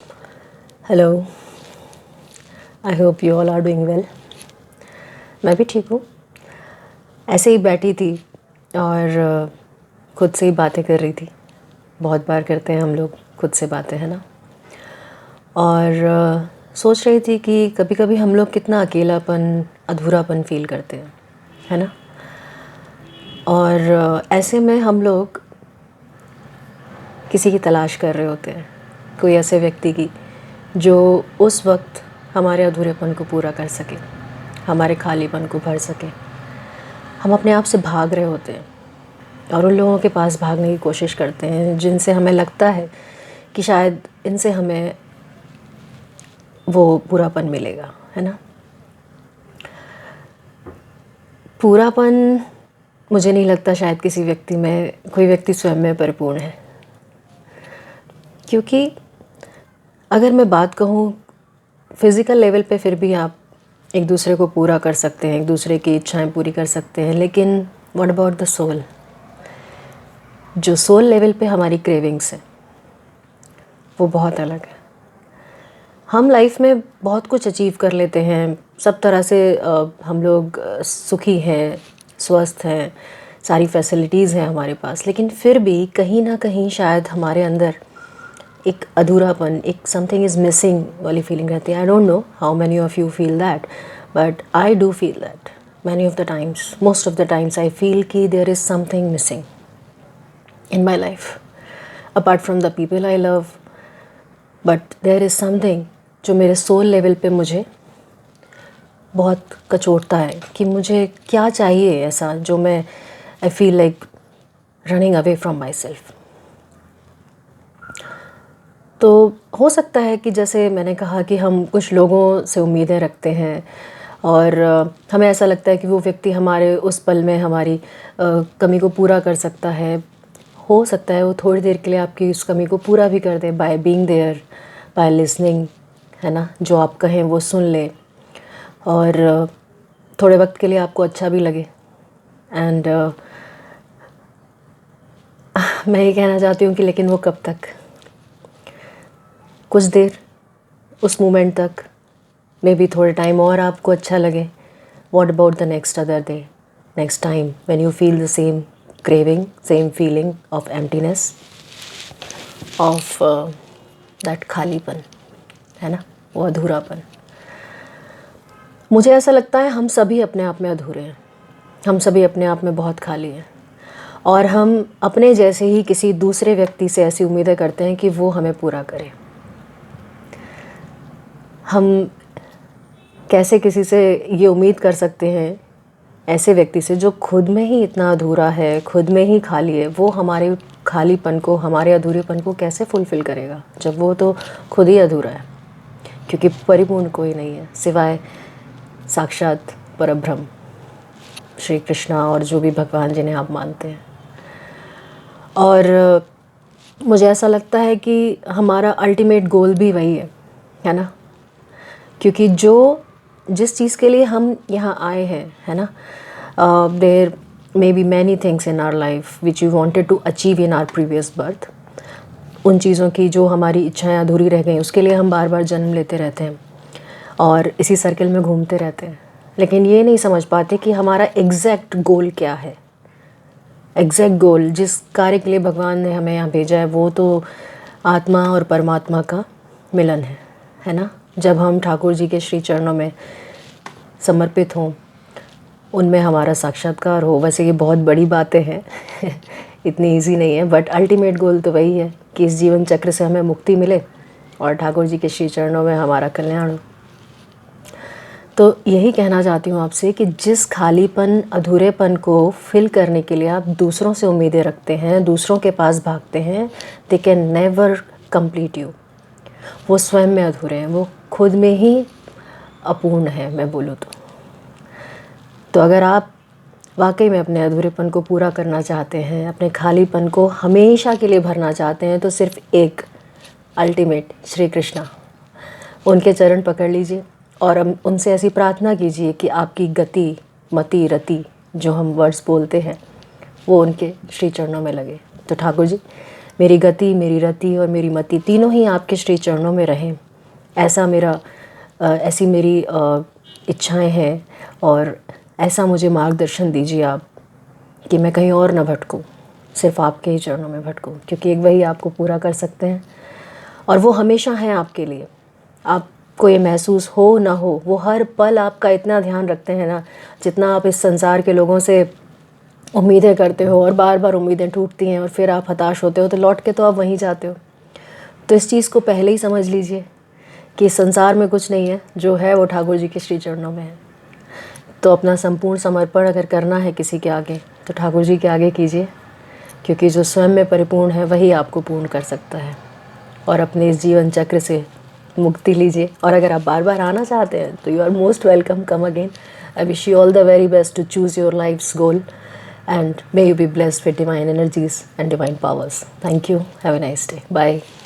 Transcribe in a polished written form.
Hello, I hope you all are doing well. मैं भी ठीक हूँ। ऐसे ही बैठी थी और खुद से ही बातें कर रही थी। बहुत बार करते हैं हम लोग खुद से बातें, है ना। और सोच रही थी कि कभी कभी हम लोग कितना अकेलापन, अधूरापन फील करते हैं, है ना। और ऐसे में हम लोग किसी की तलाश कर रहे होते हैं, कोई ऐसे व्यक्ति की जो उस वक्त हमारे अधूरेपन को पूरा कर सके, हमारे खालीपन को भर सके। हम अपने आप से भाग रहे होते हैं और उन लोगों के पास भागने की कोशिश करते हैं जिनसे हमें लगता है कि शायद इनसे हमें वो पूरापन मिलेगा, है ना। पूरापन मुझे नहीं लगता शायद किसी व्यक्ति में, कोई व्यक्ति स्वयं में परिपूर्ण है। क्योंकि अगर मैं बात कहूँ फिज़िकल लेवल पे, फिर भी आप एक दूसरे को पूरा कर सकते हैं, एक दूसरे की इच्छाएं पूरी कर सकते हैं, लेकिन व्हाट अबाउट द सोल। जो सोल लेवल पे हमारी क्रेविंग्स हैं वो बहुत अलग है। हम लाइफ में बहुत कुछ अचीव कर लेते हैं, सब तरह से हम लोग सुखी हैं, स्वस्थ हैं, सारी फैसिलिटीज़ हैं हमारे पास, लेकिन फिर भी कहीं ना कहीं शायद हमारे अंदर एक अधूरापन, एक समथिंग इज़ मिसिंग वाली फीलिंग रहती है। I don't know how many of you feel that, but I do feel that many of the times, most of the times I feel कि there is something missing in my life apart from the people I love, but there is something जो मेरे soul level पे मुझे बहुत कचोटता है कि मुझे क्या चाहिए ऐसा जो मैं I feel like running away from my self. तो हो सकता है कि जैसे मैंने कहा कि हम कुछ लोगों से उम्मीदें रखते हैं और हमें ऐसा लगता है कि वो व्यक्ति हमारे उस पल में हमारी कमी को पूरा कर सकता है। हो सकता है वो थोड़ी देर के लिए आपकी उस कमी को पूरा भी कर दे, by being there, by listening, है ना। जो आप कहें वो सुन ले और थोड़े वक्त के लिए आपको अच्छा भी लगे। एंड मैं ये कहना चाहती हूँ कि लेकिन वो कब तक, कुछ देर, उस मोमेंट तक, मे बी थोड़े टाइम और आपको अच्छा लगे। What about the next other day, next time when you feel the same craving, same feeling of emptiness, of that खालीपन, है ना, वो अधूरापन। मुझे ऐसा लगता है हम सभी अपने आप में अधूरे हैं, हम सभी अपने आप में बहुत खाली हैं और हम अपने जैसे ही किसी दूसरे व्यक्ति से ऐसी उम्मीदें करते हैं कि वो हमें पूरा करे। हम कैसे किसी से ये उम्मीद कर सकते हैं, ऐसे व्यक्ति से जो खुद में ही इतना अधूरा है, खुद में ही खाली है, वो हमारे खालीपन को, हमारे अधूरेपन को कैसे फुलफ़िल करेगा जब वो तो खुद ही अधूरा है। क्योंकि परिपूर्ण कोई नहीं है सिवाय साक्षात परब्रह्म श्री कृष्णा और जो भी भगवान जिन्हें आप मानते हैं। और मुझे ऐसा लगता है कि हमारा अल्टीमेट गोल भी वही है ना। क्योंकि जिस चीज़ के लिए हम यहाँ आए हैं, है ना, there may be many things in our life which you wanted to achieve in our previous birth. उन चीज़ों की जो हमारी इच्छाएं अधूरी रह गई, उसके लिए हम बार बार जन्म लेते रहते हैं और इसी सर्कल में घूमते रहते हैं, लेकिन ये नहीं समझ पाते कि हमारा एग्जैक्ट गोल क्या है। एग्जैक्ट गोल, जिस कार्य के लिए भगवान ने हमें यहाँ भेजा है, वो तो आत्मा और परमात्मा का मिलन है ना। जब हम ठाकुर जी के श्री चरणों में समर्पित हों, उनमें हमारा साक्षात्कार हो। वैसे ये बहुत बड़ी बातें हैं इतनी इजी नहीं है, बट अल्टीमेट गोल तो वही है कि इस जीवन चक्र से हमें मुक्ति मिले और ठाकुर जी के श्री चरणों में हमारा कल्याण हो। तो यही कहना चाहती हूँ आपसे कि जिस खालीपन, अधूरेपन को फिल करने के लिए आप दूसरों से उम्मीदें रखते हैं, दूसरों के पास भागते हैं, they can never complete you. वो स्वयं में अधूरे हैं, वो खुद में ही अपूर्ण है, मैं बोलूँ तो अगर आप वाकई में अपने अधूरेपन को पूरा करना चाहते हैं, अपने खालीपन को हमेशा के लिए भरना चाहते हैं, तो सिर्फ एक अल्टीमेट श्री कृष्णा, उनके चरण पकड़ लीजिए और उनसे ऐसी प्रार्थना कीजिए कि आपकी गति, मति, रति, जो हम वर्ड्स बोलते हैं, वो उनके श्री चरणों में लगे। तो ठाकुर जी, मेरी गति, मेरी रति और मेरी मति तीनों ही आपके श्री चरणों में रहें, ऐसा मेरा ऐसी मेरी इच्छाएं हैं। और ऐसा मुझे मार्गदर्शन दीजिए आप कि मैं कहीं और ना भटकूं, सिर्फ आपके ही चरणों में भटकूं, क्योंकि एक वही आपको पूरा कर सकते हैं और वो हमेशा हैं आपके लिए। आपको ये महसूस हो ना हो, वो हर पल आपका इतना ध्यान रखते हैं ना, जितना आप इस संसार के लोगों से उम्मीदें करते हो और बार बार उम्मीदें टूटती हैं और फिर आप हताश होते हो तो लौट के तो आप वहीं जाते हो। तो इस चीज़ को पहले ही समझ लीजिए कि संसार में कुछ नहीं है, जो है वो ठाकुर जी के श्री चरणों में है। तो अपना संपूर्ण समर्पण अगर करना है किसी के आगे तो ठाकुर जी के आगे कीजिए, क्योंकि जो स्वयं में परिपूर्ण है वही आपको पूर्ण कर सकता है। और अपने इस जीवन चक्र से मुक्ति लीजिए। और अगर आप बार बार आना चाहते हैं तो you are most welcome, come again. I wish you all the very best to choose your life's goal and may you be blessed with divine energies and divine powers. Thank you. Have a nice day. Bye.